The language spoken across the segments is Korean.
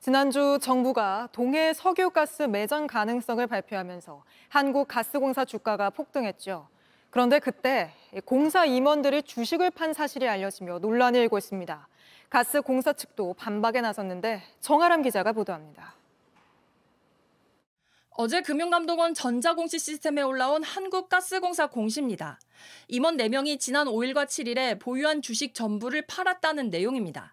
지난주 정부가 동해 석유가스 매장 가능성을 발표하면서 한국가스공사 주가가 폭등했죠. 그런데 그때 공사 임원들이 주식을 판 사실이 알려지며 논란이 일고 있습니다. 가스공사 측도 반박에 나섰는데 정아람 기자가 보도합니다. 어제 금융감독원 전자공시 시스템에 올라온 한국가스공사 공시입니다. 임원 4명이 지난 5일과 7일에 보유한 주식 전부를 팔았다는 내용입니다.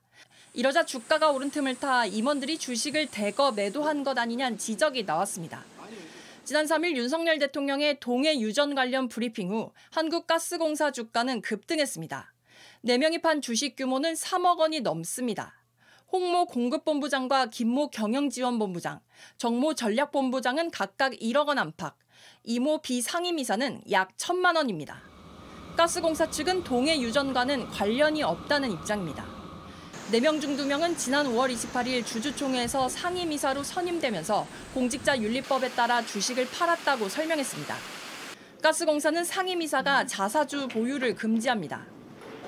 이러자 주가가 오른 틈을 타 임원들이 주식을 대거 매도한 것 아니냐는 지적이 나왔습니다. 지난 3일 윤석열 대통령의 동해 유전 관련 브리핑 후 한국가스공사 주가는 급등했습니다. 4명이 판 주식 규모는 3억 원이 넘습니다. 홍모 공급본부장과 김모 경영지원본부장, 정모 전략본부장은 각각 1억 원 안팎, 이모 비상임이사는 약 1,000만 원입니다. 가스공사 측은 동해 유전과는 관련이 없다는 입장입니다. 4명 중 2명은 지난 5월 28일 주주총회에서 상임이사로 선임되면서 공직자윤리법에 따라 주식을 팔았다고 설명했습니다. 가스공사는 상임이사가 자사주 보유를 금지합니다.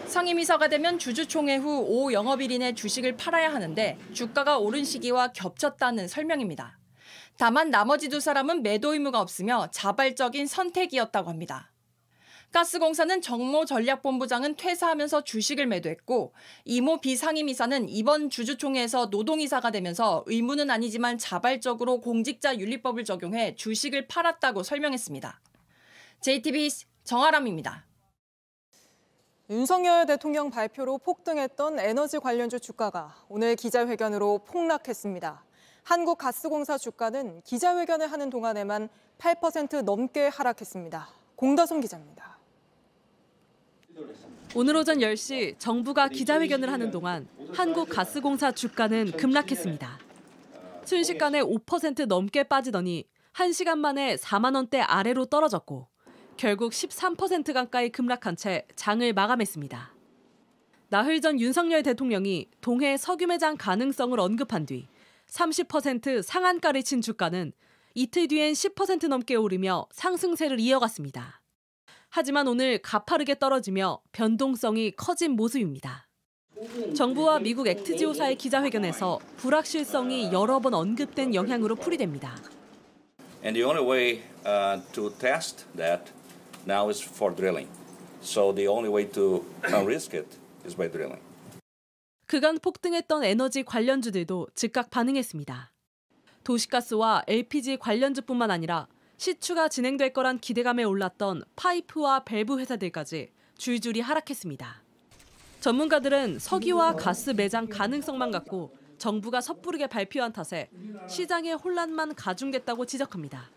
상임이사가 되면 주주총회 후 오후 영업일 이내 주식을 팔아야 하는데 주가가 오른 시기와 겹쳤다는 설명입니다. 다만 나머지 2사람은 매도 의무가 없으며 자발적인 선택이었다고 합니다. 가스공사는 정모 전략본부장은 퇴사하면서 주식을 매도했고 이모 비상임이사는 이번 주주총회에서 노동이사가 되면서 의무는 아니지만 자발적으로 공직자윤리법을 적용해 주식을 팔았다고 설명했습니다. JTBC 정아람입니다. 윤석열 대통령 발표로 폭등했던 에너지 관련주 주가가 오늘 기자회견으로 폭락했습니다. 한국가스공사 주가는 기자회견을 하는 동안에만 8% 넘게 하락했습니다. 공다솜 기자입니다. 오늘 오전 10시 정부가 기자회견을 하는 동안 한국가스공사 주가는 급락했습니다. 순식간에 5% 넘게 빠지더니 1시간 만에 4만 원대 아래로 떨어졌고 결국 13% 가까이 급락한 채 장을 마감했습니다. 나흘 전 윤석열 대통령이 동해 석유 매장 가능성을 언급한 뒤 30% 상한가를 친 주가는 이틀 뒤엔 10% 넘게 오르며 상승세를 이어갔습니다. 하지만 오늘 가파르게 떨어지며 변동성이 커진 모습입니다. 정부와 미국 액트지오사의 기자회견에서 불확실성이 여러 번 언급된 영향으로 풀이됩니다. And the only way to test that now is for drilling. So the only way to risk it is by drilling. 그간 폭등했던 에너지 관련주들도 즉각 반응했습니다. 도시가스와 LPG 관련주뿐만 아니라 시추가 진행될 거란 기대감에 올랐던 파이프와 밸브 회사들까지 줄줄이 하락했습니다. 전문가들은 석유와 가스 매장 가능성만 갖고 정부가 섣부르게 발표한 탓에 시장의 혼란만 가중됐다고 지적합니다.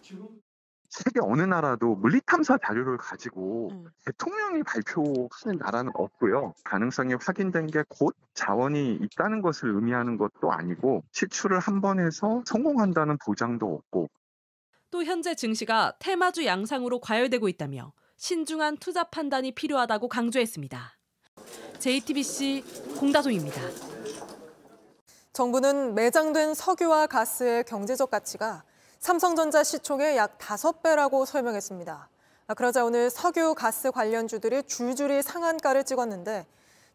세계 어느 나라도 물리탐사 자료를 가지고 대통령이 발표하는 나라는 없고요. 가능성이 확인된 게 곧 자원이 있다는 것을 의미하는 것도 아니고 시추를 한 번 해서 성공한다는 보장도 없고. 또 현재 증시가 테마주 양상으로 과열되고 있다며 신중한 투자 판단이 필요하다고 강조했습니다. JTBC 공다솜입니다. 정부는 매장된 석유와 가스의 경제적 가치가 삼성전자 시총의 약 5배라고 설명했습니다. 그러자 오늘 석유, 가스 관련주들이 줄줄이 상한가를 찍었는데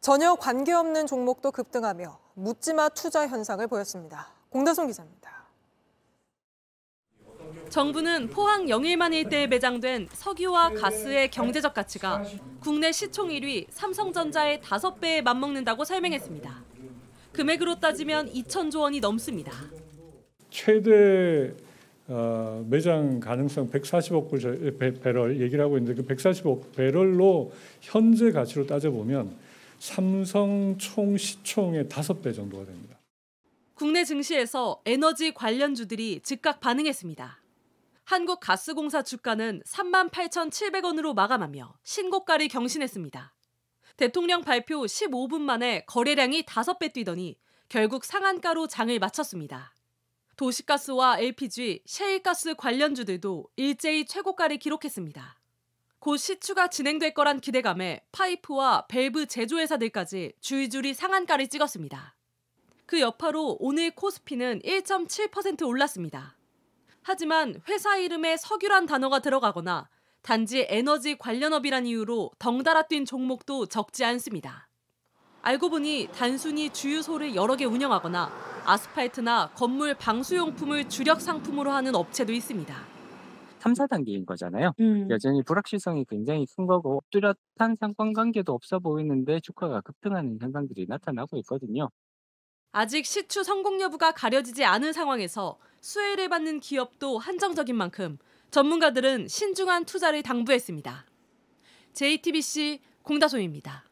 전혀 관계없는 종목도 급등하며 묻지마 투자 현상을 보였습니다. 공다솜 기자입니다. 정부는 포항 영일만 일대에 매장된 석유와 가스의 경제적 가치가 국내 시총 1위 삼성전자의 5배에 맞먹는다고 설명했습니다. 금액으로 따지면 2천조 원이 넘습니다. 최대 매장 가능성 140억 배럴 얘기를 하고 있는데 그 140억 배럴로 현재 가치로 따져보면 삼성 총 시총의 5배 정도가 됩니다. 국내 증시에서 에너지 관련주들이 즉각 반응했습니다. 한국가스공사 주가는 38,700원으로 마감하며 신고가를 경신했습니다. 대통령 발표 15분 만에 거래량이 5배 뛰더니 결국 상한가로 장을 마쳤습니다. 도시가스와 LPG, 셰일가스 관련주들도 일제히 최고가를 기록했습니다. 곧 시추가 진행될 거란 기대감에 파이프와 밸브 제조회사들까지 줄줄이 상한가를 찍었습니다. 그 여파로 오늘 코스피는 1.7% 올랐습니다. 하지만 회사 이름에 석유란 단어가 들어가거나 단지 에너지 관련업이란 이유로 덩달아 뛴 종목도 적지 않습니다. 알고 보니 단순히 주유소를 여러 개 운영하거나 아스팔트나 건물 방수용품을 주력 상품으로 하는 업체도 있습니다. 3, 4단계인 거잖아요. 여전히 불확실성이 굉장히 큰 거고 뚜렷한 상관관계도 없어 보이는데 주가가 급등하는 현상들이 나타나고 있거든요. 아직 시추 성공 여부가 가려지지 않은 상황에서 수혜를 받는 기업도 한정적인 만큼 전문가들은 신중한 투자를 당부했습니다. JTBC 공다솜입니다.